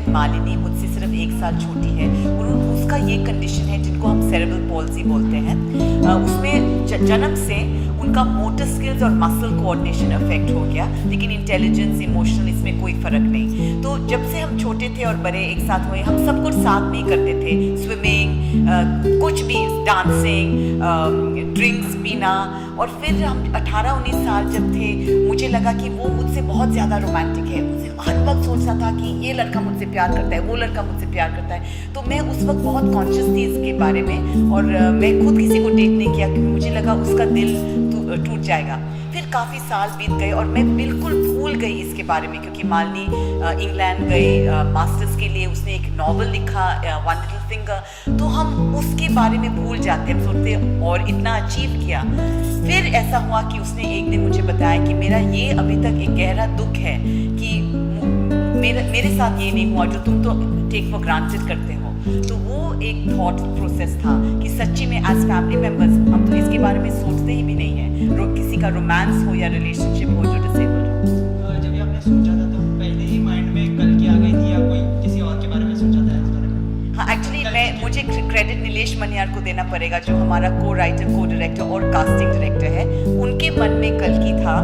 मालिनी मुझसे सिर्फ 1 साल छोटी है और उसका ये कंडीशन है जिनको हम सेरेब्रल पॉल्सी बोलते हैं। उसमें जन्म से उनका मोटर स्किल्स और मसल कोऑर्डिनेशन अफेक्ट हो गया, लेकिन इंटेलिजेंस, इमोशनल इसमें कोई फ़र्क नहीं। तो जब से हम छोटे थे और बड़े एक साथ हुए, हम सब कुछ साथ में ही करते थे, स्विमिंग, कुछ भी, डांसिंग, ड्रिंक्स पीना। और फिर हम 18-19 साल जब थे, मुझे लगा कि वो मुझसे बहुत ज़्यादा रोमांटिक है। मुझे हर वक्त सोचता था कि ये लड़का मुझसे प्यार करता है, वो लड़का मुझसे प्यार करता है। तो मैं उस वक्त बहुत कॉन्शियस थी इसके बारे में, और मैं खुद किसी को डेट नहीं किया क्योंकि मुझे लगा उसका दिल टूट जाएगा। फिर काफ़ी साल बीत गए और मैं बिल्कुल भूल गई इसके बारे में, क्योंकि मालिनी इंग्लैंड गई मास्टर्स के लिए, उसने एक नॉवल लिखा वन लिटिल फिंगर, तो हम उसके बारे में भूल जाते हैं, हम सोचते और इतना अचीव किया। फिर ऐसा हुआ कि उसने एक दिन मुझे बताया कि मेरा ये अभी तक एक गहरा दुख है कि मेरे साथ ये नहीं हुआ जो तुम तो टेक फॉर ग्रांटेड करते हो। तो वो एक थॉट प्रोसेस था कि सच्ची में एज फैमिली मेम्बर्स हम तो इसके बारे में सोचते ही भी नहीं है, किसी का रोमांस हो या रिलेशनशिप हो जो डिसेबल्ड हो। जब ये आपने सोचा था तो पहले ही माइंड में कल की आ गई थी या कोई किसी और के बारे में सोचा था इस बारे में? हाँ, एक्चुअली मुझे क्रेडिट नीलेश मनियार को देना पड़ेगा, जो हमारा को राइटर, को डायरेक्टर और कास्टिंग डायरेक्टर है। उनके मन में कल की था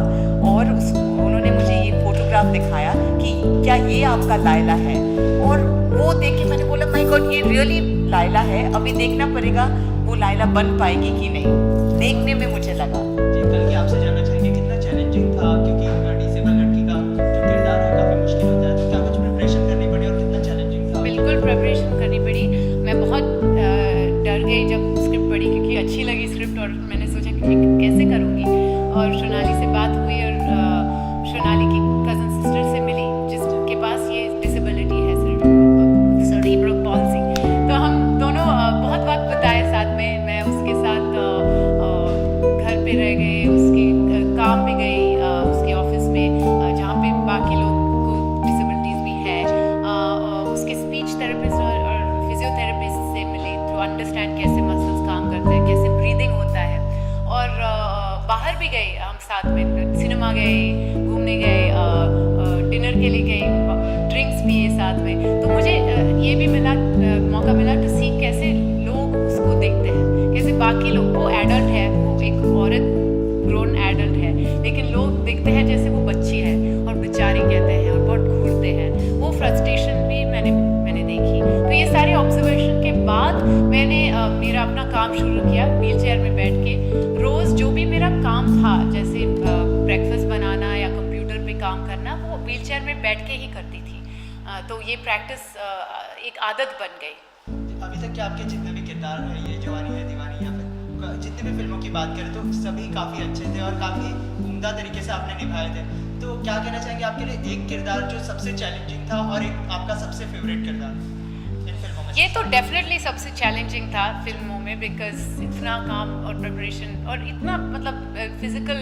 और उन्होंने मुझे ये फोटोग्राफ दिखाया कि क्या ये आपका लायला है, और वो देख के मैंने बोला माय गॉड, ये रियली लायला है। अभी देखना पड़ेगा वो लायला बन पाएगी कि नहीं। देखने में मुझे लगा जी, कल की आपसे जानना चाहेंगे कितना चैलेंजिंग था, क्योंकि डिसेबल लड़की का जो किरदार है काफ़ी मुश्किल होता है, तो क्या कुछ प्रिपरेशन करनी पड़ी और कितना चैलेंजिंग था? बिल्कुल प्रिपरेशन करनी पड़ी। मैं बहुत डर गई जब स्क्रिप्ट पढ़ी, क्योंकि अच्छी लगी स्क्रिप्ट और मैंने सोचा कि मैं कैसे करूँगी। और सोनाली से बात हुई और सोनाली की कज़न सिस्टर से मिली जिसके पास ये डिसेबिलिटी है, सेरेब्रल पॉल्सी। तो हम दोनों बहुत वक्त बिताए साथ में। मैं उसके साथ घर पे रह गए, उसके काम पे गई, उसके ऑफिस में जहाँ पे बाकी लोग को डिसेबिलिटीज़ भी है। उसके स्पीच थेरेपिस्ट और फिजियोथेरेपिस्ट से मिली टू अंडरस्टैंड कैसे मसल्स काम करते हैं, कैसे ब्रीदिंग होता है। और बाहर भी गए हम साथ में, सिनेमा गए, घूमने गए, डिनर के लिए गए, ड्रिंक्स पिए साथ में। तो मुझे ये भी मौका मिला टू सी कैसे लोग उसको देखते हैं, कैसे बाकी लोग, वो एडल्ट है, वो एक औरत ग्रोन एडल्ट है, लेकिन लोग देखते हैं जैसे वो बच्ची है और बेचारी कहते हैं और बहुत घूरते हैं। वो फ्रस्ट्रेशन भी मैंने देखी। तो ये सारे ऑब्जर्वेशन के बाद मैंने मेरा अपना काम शुरू किया, व्हील चेयर में बैठ के। रोज़ जो भी मेरा काम था, जैसे ब्रेकफास्ट बनाना या कंप्यूटर पे काम करना, वो व्हील चेयर में बैठ के ही करती थी। तो ये प्रैक्टिस एक आदत बन गई। अभी तक के आपके जितने भी किरदार हैं, ये जवानी है दीवानी या फिर जितने भी फिल्मों की बात करें, तो सभी काफ़ी अच्छे थे और काफ़ी उम्दा तरीके से आपने निभाए थे। तो क्या कहना चाहेंगे आपके लिए एक किरदार जो सबसे चैलेंजिंग था और एक आपका सबसे फेवरेट किरदार इन फिल्मों में? ये तो डेफिनेटली सबसे चैलेंजिंग था फिल्मों में, बिकॉज इतना काम और प्रिपरेशन और इतना मतलब फिजिकल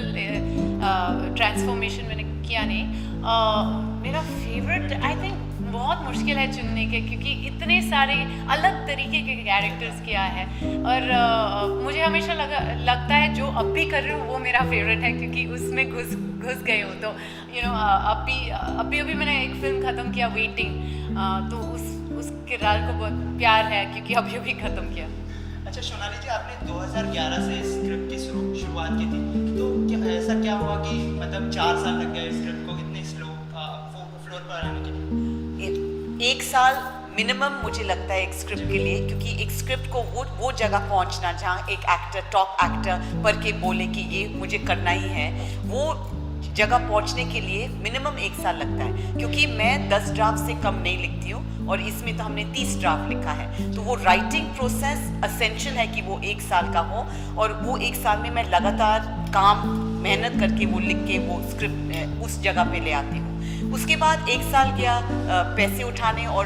ट्रांसफॉर्मेशन मैंने किया नहीं। मेरा फेवरेट आई थिंक बहुत मुश्किल है चुनने के, क्योंकि इतने सारे अलग तरीके के कैरेक्टर्स किया है। और मुझे हमेशा लगता है जो अब भी कर रही हूँ वो मेरा फेवरेट है, क्योंकि उसमें घुस गई हूँ। तो अभी मैंने एक फिल्म ख़त्म किया, वेटिंग, तो उस किरदार को बहुत प्यार है, क्योंकि अभी ख़त्म किया। अच्छा सोनाली जी, आपने 2011 से स्क्रिप्ट की शुरुआत की थी, तो ऐसा क्या हुआ कि मतलब 4 साल लग गए स्क्रिप्ट को इतने स्लो फ्लोर पर आने के लिए? 1 साल मिनिमम मुझे लगता है एक स्क्रिप्ट के लिए, क्योंकि एक स्क्रिप्ट को वो जगह पहुंचना जहां एक एक्टर, टॉप एक्टर पढ़ के बोले कि ये मुझे करना ही है, वो जगह पहुंचने के लिए मिनिमम 1 साल लगता है। क्योंकि मैं 10 ड्राफ्ट से कम नहीं लिखती हूँ, और इसमें तो हमने 30 ड्राफ्ट लिखा है। तो वो राइटिंग प्रोसेस असेंशियल है कि वो 1 साल का हो, और वो 1 साल में मैं लगातार काम मेहनत करके वो लिख के वो स्क्रिप्ट उस जगह पे ले आती हूँ। उसके बाद 1 साल गया पैसे उठाने और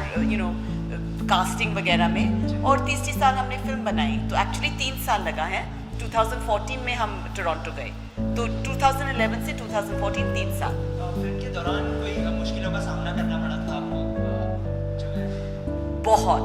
कास्टिंग वगैरह में, और तीसरी साल हमने फिल्म बनाई। तो एक्चुअली 3 साल लगा है। 2014 में हम टोरंटो गए, तो 2011 से 2014 3 साल। फिल्म के दौरान कोई मुश्किलों का सामना करना पड़ा था आपको? बहुत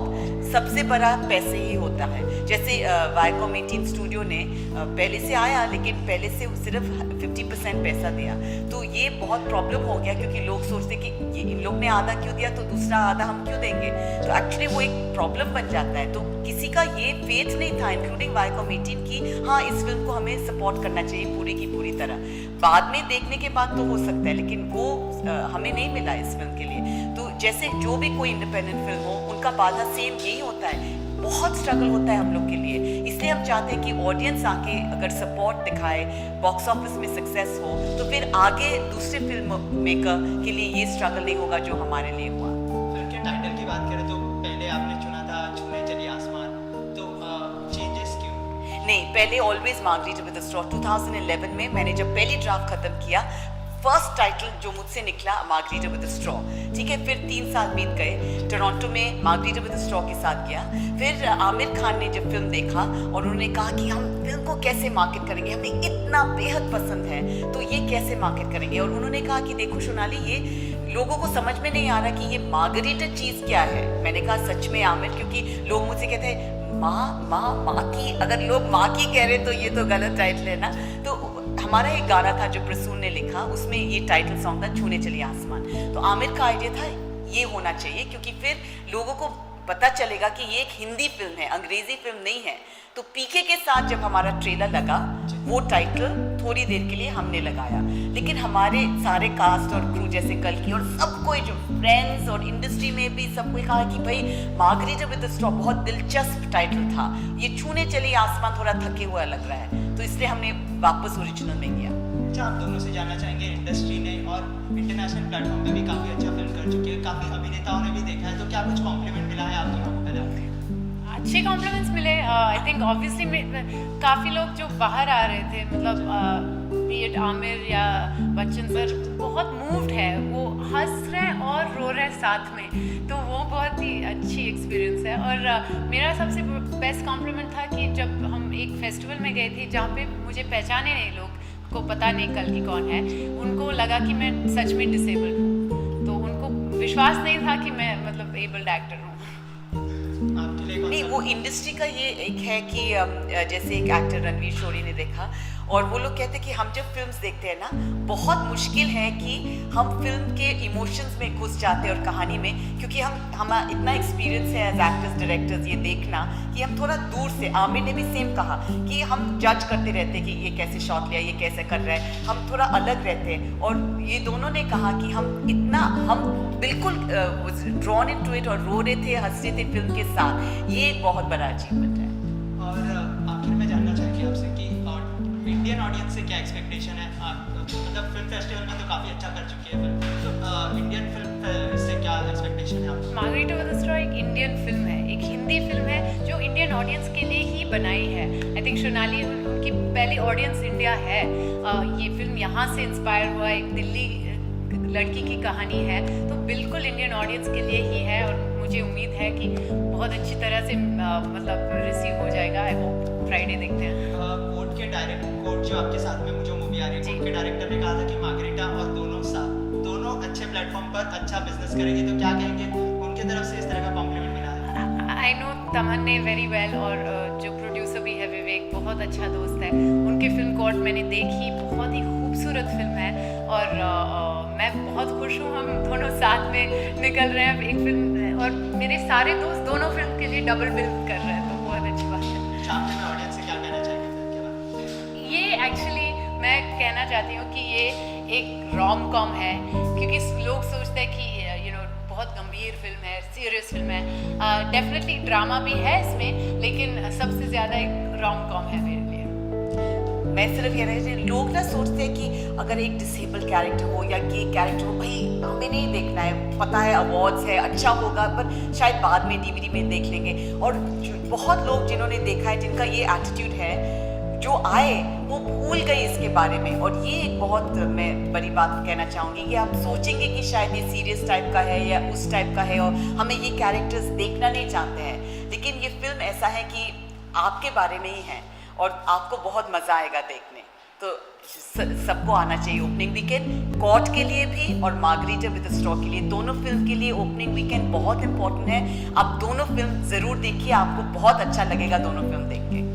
सबसे बड़ा पैसे ही होता है। जैसे वायकॉम 18 स्टूडियो ने पहले से आया, लेकिन पहले से सिर्फ 50% पैसा दिया, तो ये बहुत प्रॉब्लम हो गया, क्योंकि लोग सोचते कि इन लोग ने आधा क्यों दिया तो दूसरा आधा हम क्यों देंगे, तो एक्चुअली वो एक प्रॉब्लम बन जाता है। तो किसी का ये फेथ नहीं था, इंक्लूडिंग वायकॉम 18, कि हाँ इस फिल्म को हमें सपोर्ट करना चाहिए पूरी की पूरी तरह। बाद में देखने के बाद तो हो सकता है, लेकिन वो हमें नहीं मिला इस फिल्म के लिए। तो जैसे जो भी कोई इंडिपेंडेंट फिल्म हो, उनका बाधा सेम यही होता है, बहुत स्ट्रगल होता है हम लोग के लिए। इसलिए हम चाहते हैं कि ऑडियंस आके अगर सपोर्ट दिखाए, बॉक्स ऑफिस में सक्सेस हो, तो फिर आगे दूसरे फिल्म मेकर के लिए ये स्ट्रगल नहीं होगा जो हमारे लिए हुआ। फिल्म के टाइटल की बात करें तो पहले आपने चुना था छूने चली आसमान, तो चेंजेस क्यों? नहीं, पहले always margarita with a straw. 2011 में मैंने जब पहली ड्राफ्ट खत्म किया, फर्स्ट टाइटल जो मुझसे निकला मार्गरीटा विद अ स्ट्रॉ, ठीक है। फिर 3 साल बीत गए, टोरंटो में मार्गरीटा विद अ स्ट्रॉ के साथ गया। फिर आमिर खान ने जब फिल्म देखा और उन्होंने कहा कि हम फिल्म को कैसे मार्केट करेंगे, हमें इतना बेहद पसंद है, तो ये कैसे मार्केट करेंगे। और उन्होंने कहा कि देखो सोनाली, ये लोगों को समझ में नहीं आ रहा कि ये मार्गरीटा चीज़ क्या है। मैंने कहा सच में आमिर, क्योंकि लोग मुझसे कहते हैं माँ की, अगर लोग माँ की कह रहे तो ये तो गलत टाइटल है ना। तो हमारा एक गाना था जो प्रसून ने लिखा, उसमें ये टाइटल सॉन्ग था छूने चली आसमान। तो आमिर का आइडिया था ये होना चाहिए, क्योंकि फिर लोगों को पता चलेगा कि ये एक हिंदी फिल्म है, अंग्रेजी फिल्म नहीं है। तो पीके के साथ जब हमारा ट्रेलर लगा, वो टाइटल थोड़ी देर के लिए हमने लगाया, लेकिन हमारे सारे कास्ट और क्रू, जैसे कल की और सबको, जो फ्रेंड्स और इंडस्ट्री में भी सबको कहा कि भाई मार्गरीटा विद अ स्ट्रॉ बहुत दिलचस्प टाइटल था, ये छूने चली आसमान थोड़ा थके हुआ लग रहा है, तो इसलिए हमने वापस ओरिजिनल में किया। अच्छा, आप दोनों से जानना चाहेंगे, इंडस्ट्री ने और इंटरनेशनल प्लेटफॉर्म पे भी काफ़ी अच्छा फिल्म कर चुकी है, काफ़ी अभिनेताओं ने भी देखा है, तो क्या कुछ कॉम्प्लीमेंट मिला है आप दोनों को? पहले अच्छे कॉम्प्लीमेंट्स मिले। आई थिंक ऑब्वियसली काफ़ी लोग जो बाहर आ रहे थे, मतलब बी एट आमिर या बच्चन सर, बहुत मूव्ड है, वो हंस रहे हैं और रो रहे हैं साथ में, तो वो बहुत ही अच्छी एक्सपीरियंस है। और मेरा सबसे बेस्ट कॉम्प्लीमेंट था कि जब हम एक फेस्टिवल में गए थे जहाँ पे मुझे पहचाने नहीं, लोग को पता नहीं कल की कौन है, उनको लगा कि मैं सच में डिसेबल्ड हूँ, तो उनको विश्वास नहीं था कि मैं मतलब एबल्ड एक्टर हूँ। नहीं, वो इंडस्ट्री का ये एक है कि जैसे एक एक्टर रणवीर शोरी ने देखा, और वो लोग कहते हैं कि हम जब फिल्म्स देखते हैं ना, बहुत मुश्किल है कि हम फिल्म के इमोशंस में घुस जाते हैं और कहानी में, क्योंकि हम इतना एक्सपीरियंस है एज एक्टर्स डायरेक्टर्स ये देखना कि हम थोड़ा दूर से, आमिर ने भी सेम कहा कि हम जज करते रहते हैं कि ये कैसे शॉट लिया, ये कैसे कर रहा है, हम थोड़ा अलग रहते हैं। और ये दोनों ने कहा कि हम बिल्कुल ड्रॉन इन टू इट और रो रहे थे, हंस रहे थे फिल्म के साथ, ये एक बहुत बड़ा अचीवमेंट है। और आखिर में जानना चाहेंगे आपसे कि इंडियन ऑडियंस से क्या एक्सपेक्टेशन है? आप मतलब फिल्म फेस्टिवल में तो काफ़ी अच्छा कर चुकी है फिल्म, तो इंडियन फिल्म से क्या एक्सपेक्टेशन है आपको? मार्गरीटा विद अ स्ट्रॉ एक इंडियन फिल्म है, एक हिंदी फिल्म है जो इंडियन ऑडियंस के लिए ही बनाई है। आई थिंक सोनाली उनकी पहली ऑडियंस इंडिया है। ये फिल्म यहाँ से इंस्पायर हुआ, एक दिल्ली लड़की की कहानी है, तो बिल्कुल इंडियन ऑडियंस के लिए ही है, और मुझे उम्मीद है कि बहुत अच्छी तरह से मतलब रिसीव हो जाएगा। आई होप फ्राइडे देखते हैं। कोर्ट जो आपके साथ में जो मूवी आ रही है, कोर्ट के डायरेक्टर ने कहा था कि मार्गरीटा और दोनों अच्छे प्लेटफॉर्म पर अच्छा बिजनेस करेंगे, तो क्या कहेंगे? उनके तरफ से इस तरह का कॉम्प्लीमेंट मिला है? आई नो तमन ने वेरी वेल, और जो प्रोड्यूसर भी है विवेक, बहुत अच्छा दोस्त है। उनकी फिल्म कोर्ट मैंने देखी, बहुत ही खूबसूरत फिल्म है, और मैं बहुत खुश हूँ। हम दोनों साथ में निकल रहे हैं एक फिल्म, और मेरे सारे दोस्त दोनों फिल्म के लिए डबल बिल कर रहे हैं, तो बहुत अच्छी बात है। ऑडियंस से क्या कहना चाहेंगे फिल्म के बारे में? ये एक्चुअली मैं कहना चाहती हूँ कि ये एक रोम कॉम है, क्योंकि लोग सोचते हैं कि बहुत गंभीर फिल्म है, सीरियस फिल्म है। डेफिनेटली ड्रामा भी है इसमें, लेकिन सबसे ज़्यादा एक रोम कॉम है मेरे लिए। मैं सिर्फ ये रही, लोग ना सोचते हैं कि अगर एक डिसेबल कैरेक्टर हो या गे कैरेक्टर हो, भाई हमें नहीं देखना है, पता है अवार्ड्स है, अच्छा होगा, पर शायद बाद में डीवीडी में देख लेंगे। और बहुत लोग जिन्होंने देखा है, जिनका ये एटीट्यूड है, जो आए वो भूल गए इसके बारे में। और ये एक बहुत मैं बड़ी बात कहना चाहूँगी कि आप सोचेंगे कि शायद ये सीरियस टाइप का है या उस टाइप का है, और हमें ये कैरेक्टर्स देखना नहीं चाहते हैं, लेकिन ये फिल्म ऐसा है कि आपके बारे में ही है और आपको बहुत मज़ा आएगा देखने। तो सबको आना चाहिए ओपनिंग वीकेंड, कॉट के लिए भी और मार्गरीटा विद द स्ट्रॉ के लिए। दोनों फिल्म के लिए ओपनिंग वीकेंड बहुत इंपॉर्टेंट है। आप दोनों फिल्म ज़रूर देखिए, आपको बहुत अच्छा लगेगा दोनों फिल्म देख के।